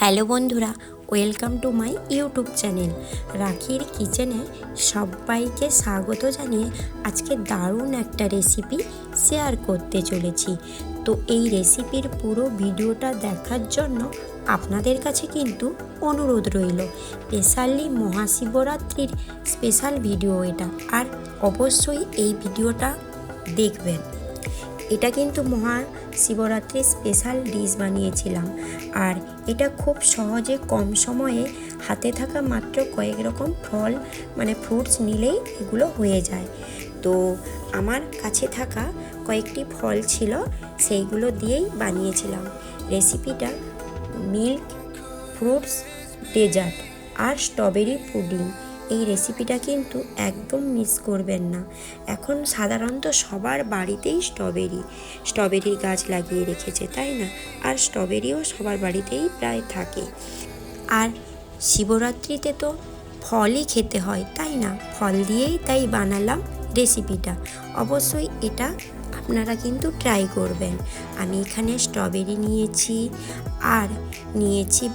Hello বন্ধুরা, welcome to my YouTube channel রাখির কিচেনে সবাইকে স্বাগত জানিয়ে আজকে দারুণ একটা রেসিপি শেয়ার করতে চলেছি। তো এই রেসিপির পুরো ভিডিওটা দেখার জন্য আপনাদের কাছে কিন্তু অনুরোধ রইল। স্পেশালি মহাশিবরাত্রির স্পেশাল ভিডিও এটা, আর অবশ্যই এই ভিডিওটা দেখবেন। এটা কিন্তু মহাশিবরাত্রির স্পেশাল ডিশ বানিয়েছিলাম, আর এটা খুব সহজে কম সময়ে হাতে থাকা মাত্র কয়েক রকম ফল ফ্রুটস নিলেই এগুলো হয়ে যায়। তো আমার কাছে থাকা কয়েকটি ফল ছিল, সেইগুলো দিয়েই বানিয়েছিলাম রেসিপিটা। মিল্ক ফ্রুটস ডেজার্ট আর স্ট্রবেরি পুডিং, এই রেসিপিটা কিন্তু একদম মিস করবেন না। এখন সাধারণত সবার বাড়িতেই স্ট্রবেরির গাছ লাগিয়ে রেখেছে, তাই না? আর স্ট্রবেরিও সবার বাড়িতেই প্রায় থাকে। আর শিবরাত্রিতে তো ফলই খেতে হয়, তাই না? ফল দিয়েই তাই বানালাম রেসিপিটা। অবশ্যই এটা আপনারা কিন্তু ট্রাই করবেন। আমি এখানে স্ট্রবেরি নিয়েছি, আর নিয়েছি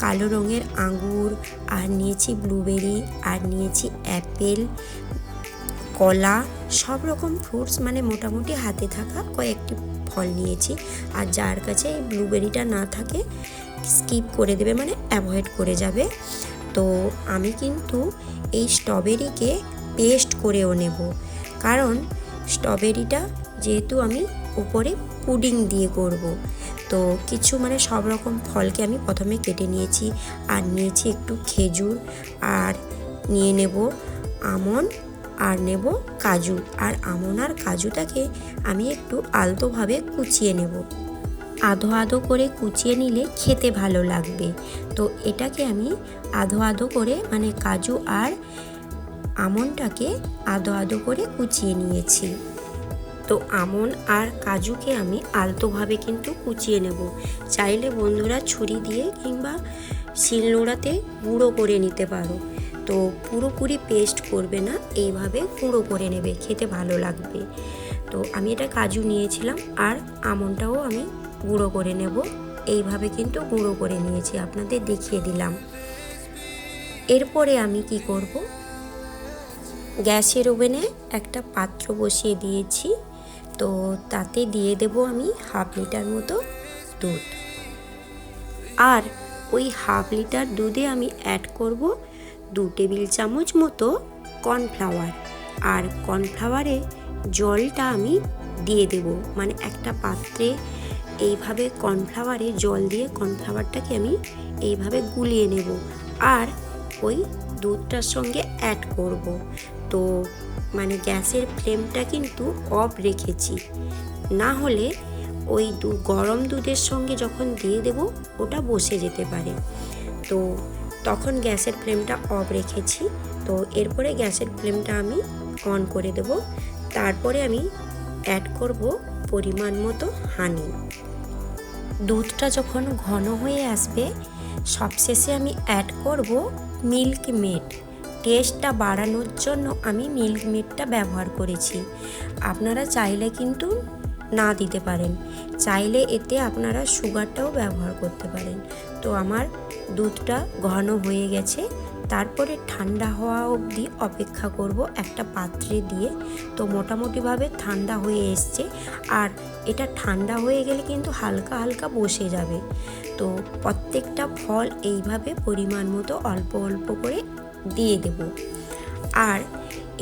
কালো রঙের আঙ্গুর, আর নিয়েছি ব্লুবেরি, আর নিয়েছি অ্যাপেল, কলা, সব রকম ফ্রুটস মোটামুটি হাতে থাকা কয়েকটি ফল নিয়েছি। আর যার কাছে এই ব্লুবেরিটা না থাকে স্কিপ করে দেবে, অ্যাভয়েড করে যাবে। তো আমি কিন্তু এই স্ট্রবেরিকে পেস্ট করেও নেব, কারণ স্ট্রবেরিটা যেহেতু আমি উপরে পুডিং দিয়ে করব। তো কিছু সব রকম ফলকে আমি প্রথমে কেটে নিয়েছি, আর নিয়েছি একটু খেজুর, আর নিয়ে নেব আমন্ড, আর নেব কাজু। আর আমন্ড আর কাজুটাকে আমি একটু আলতোভাবে কুচিয়ে নেব। আধো আধো করে কুচিয়ে নিলে খেতে ভালো লাগবে। তো এটাকে আমি আধো আধো করে কাজু আর আমন্ডটাকে আধো আধো করে কুচিয়ে নিয়েছি। তো আমন্ড আর কাজুকে আমি আলতোভাবে কিন্তু কুচিয়ে নেব। চাইলে বন্ধুরা ছুরি দিয়ে কিংবা শিলনোড়াতে গুঁড়ো করে নিতে পারো। তো পুরোপুরি পেস্ট করবে না, এইভাবে গুঁড়ো করে নেবে, খেতে ভালো লাগবে। তো আমি এটা কাজু নিয়েছিলাম, আর আমন্ডটাও আমি গুঁড়ো করে নেব। এইভাবে কিন্তু গুঁড়ো করে নিয়েছি, আপনাদের দেখিয়ে দিলাম। এরপরে আমি কি করব, গ্যাসের ওভেনে একটা পাত্র বসিয়ে দিয়েছি। তো তাতে দিয়ে দেব আমি 1/2 লিটার মতো দুধ, আর ওই 1/2 লিটার দুধে আমি অ্যাড করব 2 টেবিল চামচ মতো কর্নফ্লাওয়ার। আর কর্নফ্লাওয়ারে জলটা আমি দিয়ে দেব, একটা পাত্রে এইভাবে কর্নফ্লাওয়ারে জল দিয়ে কর্নফ্লাওয়ারটাকে আমি এইভাবে গুলিয়ে নেব, আর ওই দুধটার সঙ্গে অ্যাড করব। তো গ্যাসের ফ্লেমটা কিন্তু অফ রেখেছি, না হলে ওই গরম দুধের সঙ্গে যখন দিয়ে দেব ওটা বসে যেতে পারে। তো তখন গ্যাসের ফ্লেমটা অফ রেখেছি। তো এরপরে গ্যাসের ফ্লেমটা আমি অন করে দেব। তারপরে আমি অ্যাড করব পরিমাণ মতো হানি। দুধটা যখন ঘন হয়ে আসবে, সবশেষে আমি অ্যাড করব মিল্ক মেড। টেস্টটা বাড়ানোর জন্য আমি মিল্ক মেডটা ব্যবহার করেছি। আপনারা চাইলে কিন্তু না দিতে পারেন, চাইলে এতে আপনারা সুগারটাও ব্যবহার করতে পারেন। তো আমার দুধটা ঘন হয়ে গেছে, তারপরে ঠান্ডা হওয়া অবধি অপেক্ষা করব একটা পাত্রে দিয়ে। তো মোটামুটিভাবে ঠান্ডা হয়ে এসছে, আর এটা ঠান্ডা হয়ে গেলে কিন্তু হালকা হালকা বসে যাবে। তো প্রত্যেকটা ফল এইভাবে পরিমাণ মতো অল্প অল্প করে দিয়ে দেব। আর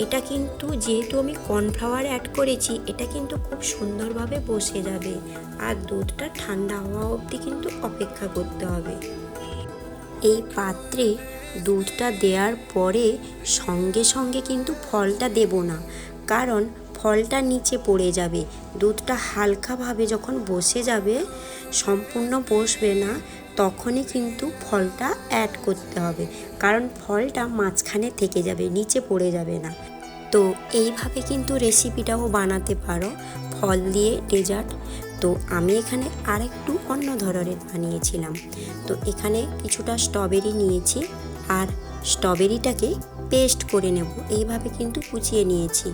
এটা কিন্তু যেহেতু আমি কর্নফ্লাওয়ার অ্যাড করেছি, এটা কিন্তু খুব সুন্দরভাবে বসে যাবে। আর দুধটা ঠান্ডা হওয়া অবধি কিন্তু অপেক্ষা করতে হবে। এই পাত্রে দুধটা দেওয়ার পরে সঙ্গে সঙ্গে কিন্তু ফলটা দেব না, কারণ ফলটা নিচে পড়ে যাবে। দুধটা হালকাভাবে যখন বসে যাবে, সম্পূর্ণ বসবে না, তখনই কিন্তু ফলটা অ্যাড করতে হবে, কারণ ফলটা মাঝখানে থেকে যাবে, নিচে পড়ে যাবে না। তো এইভাবে কিন্তু রেসিপিটাও বানাতে পারো, ফল দিয়ে ডেজার্ট। তো আমি এখানে আরেকটু অন্য ধরনের বানিয়েছিলাম। তো এখানে কিছুটা স্ট্রবেরি নিয়েছি, আর স্ট্রবেরিটাকে পেস্ট করে নেব, এইভাবে কিন্তু কুচিয়ে নিয়েছি।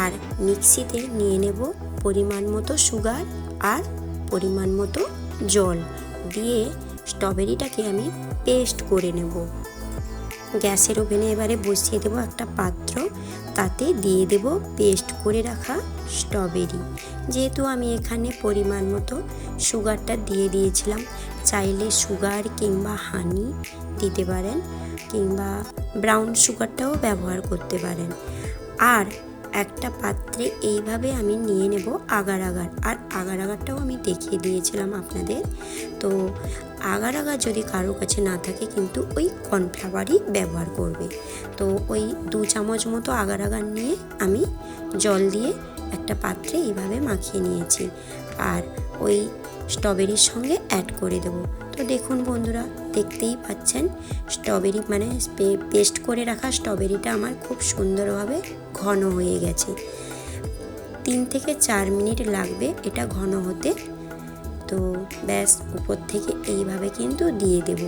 আর মিক্সিতে নিয়ে নেব পরিমাণ মতো সুগার আর পরিমাণ মতো জল দিয়ে স্ট্রবেরিটাকে আমি পেস্ট করে নেব। গ্যাসের ওভেনে এবারে বসিয়ে দেব একটা পাত্র, তাতে দিয়ে দেব পেস্ট করে রাখা স্ট্রবেরি। যেহেতু আমি এখানে পরিমাণ মতো সুগারটা দিয়ে দিয়েছিলাম, চাইলে সুগার কিংবা হানি দিতে পারেন, কিংবা ব্রাউন সুগারটাও ব্যবহার করতে পারেন। আর একটা পাত্রে এইভাবে আমি নিয়ে নেব আগার আগার, আর আগার আগারটাও আমি দেখিয়ে দিয়েছিলাম আপনাদের। তো আগার আগার যদি কারো কাছে না থাকে কিন্তু ওই কর্নফ্লাওয়ারই ব্যবহার করবে। তো ওই 2 চামচ মতো আগার আগার নিয়ে আমি জল দিয়ে একটা পাত্রে এইভাবে মাখিয়ে নিয়েছি, আর ওই স্ট্রবেরির সঙ্গে অ্যাড করে দেবো। তো দেখুন বন্ধুরা, দেখতেই পাচ্ছেন স্ট্রবেরি মানে পেস্ট করে রাখা স্ট্রবেরিটা আমার খুব সুন্দরভাবে ঘন হয়ে গেছে। 3 থেকে 4 মিনিট লাগবে এটা ঘন হতে। তো ব্যাস, উপর থেকে এইভাবে কিন্তু দিয়ে দেব।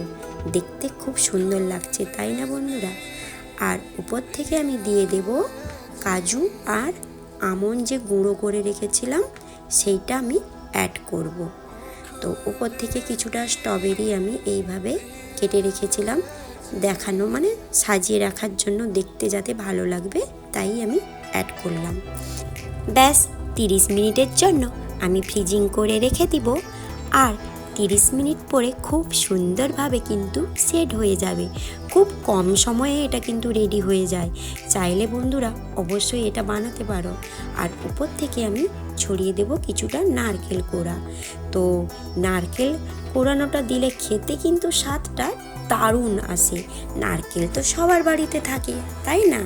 দেখতে খুব সুন্দর লাগছে, তাই না বন্ধুরা? আর উপর থেকে আমি দিয়ে দেব কাজু আর আমন্ড যে গুঁড়ো করে রেখেছিলাম সেইটা আমি অ্যাড করব। তো উপর থেকে কিছুটা স্ট্রবেরি আমি এইভাবে কেটে রেখেছিলাম, দেখানো মানে সাজিয়ে রাখার জন্য, দেখতে যাতে ভালো লাগবে তাই আমি অ্যাড করলাম। ব্যাস 30 মিনিটের জন্য আমি ফ্রিজিং করে রেখে দিব, আর 30 মিনিট পরে খুব সুন্দরভাবে কিন্তু সেট হয়ে যাবে। খুব কম সময়ে এটা কিন্তু রেডি হয়ে যায়। চাইলে বন্ধুরা অবশ্যই এটা বানাতে পারো। আর উপর থেকে আমি ছড়িয়ে দেব কিছুটা নারকেল কোড়া। তো নারকেল কোড়ানোটা দিলে খেতে কিন্তু স্বাদটা দারুণ আসে। নারকেল তো সবার বাড়িতে থাকে, তাই না?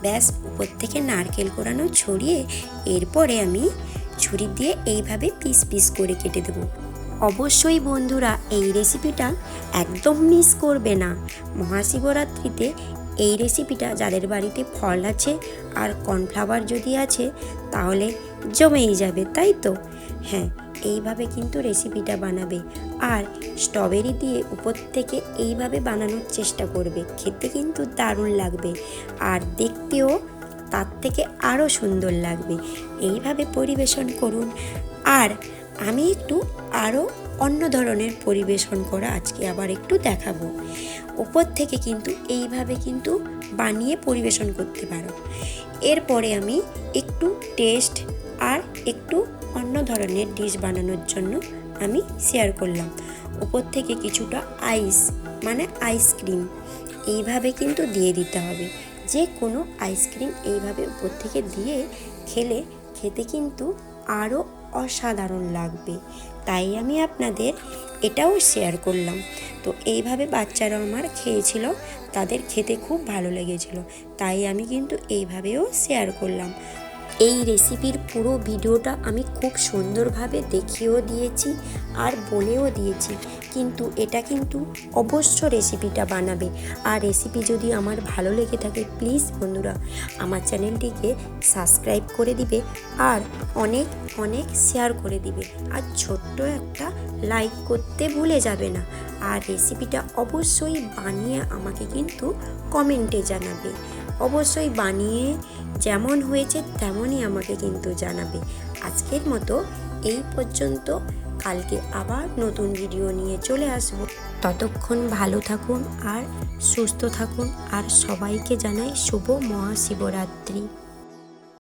ব্যাস, উপর থেকে নারকেল কোড়ানো ছড়িয়ে এরপরে আমি ছুরি দিয়ে এইভাবে পিস পিস করে কেটে দেবো। অবশ্যই বন্ধুরা এই রেসিপিটা একদম মিস করবে না। মহাশিবরাত্রিতে এই রেসিপিটা যাদের বাড়িতে ফল আছে আর কর্নফ্লাওয়ার যদি আছে তাহলে জমেই যাবে, তাই তো? হ্যাঁ, এইভাবে কিন্তু রেসিপিটা বানাবে, আর স্ট্রবেরি দিয়ে উপর থেকে এইভাবে বানানোর চেষ্টা করবে। খেতে কিন্তু দারুণ লাগবে, আর দেখতেও তার থেকে আরও সুন্দর লাগবে। এইভাবে পরিবেশন করুন। আর আমি একটু আরও অন্য ধরনের পরিবেশন করা আজকে আবার একটু দেখাবো। উপর থেকে কিন্তু এইভাবে কিন্তু বানিয়ে পরিবেশন করতে পারো। এরপরে আমি একটু টেস্ট আর একটু অন্য ধরনের ডিশ বানানোর জন্য আমি শেয়ার করলাম। উপর থেকে কিছুটা আইস মানে আইসক্রিম এইভাবে কিন্তু দিয়ে দিতে হবে। যে কোনো আইসক্রিম এইভাবে উপর থেকে দিয়ে খেতে কিন্তু আরও অসাধারণ লাগবে, তাই আমি আপনাদের এটাও শেয়ার করলাম। তো এইভাবে বাচ্চারা আমার খেয়েছিল, তাদের খেতে খুব ভালো লেগেছিল, তাই আমি কিন্তু এইভাবেও শেয়ার করলাম। এই রেসিপির পুরো ভিডিওটা আমি খুব সুন্দরভাবে দেখিয়েও দিয়েছি আর বলেও দিয়েছি, কিন্তু এটা কিন্তু অবশ্য রেসিপিটা বানাবে। আর রেসিপি যদি আমার ভালো লেগে থাকে প্লিজ বন্ধুরা আমার চ্যানেলটিকে সাবস্ক্রাইব করে দিবে, আর অনেক অনেক শেয়ার করে দিবে, আর ছোট্ট একটা লাইক করতে ভুলে যাবে না। আর রেসিপিটা অবশ্যই বানিয়ে আমাকে কিন্তু কমেন্টে জানাবে। অবশ্যই বানিয়ে যেমন হয়েছে তেমনই আমাকে কিন্তু জানাবে। আজকের মতো এই পর্যন্ত, কালকে আবার নতুন ভিডিও নিয়ে চলে আসব। ততক্ষণ ভালো থাকুন আর সুস্থ থাকুন, আর সবাইকে জানাই শুভ মহাশিবরাত্রি।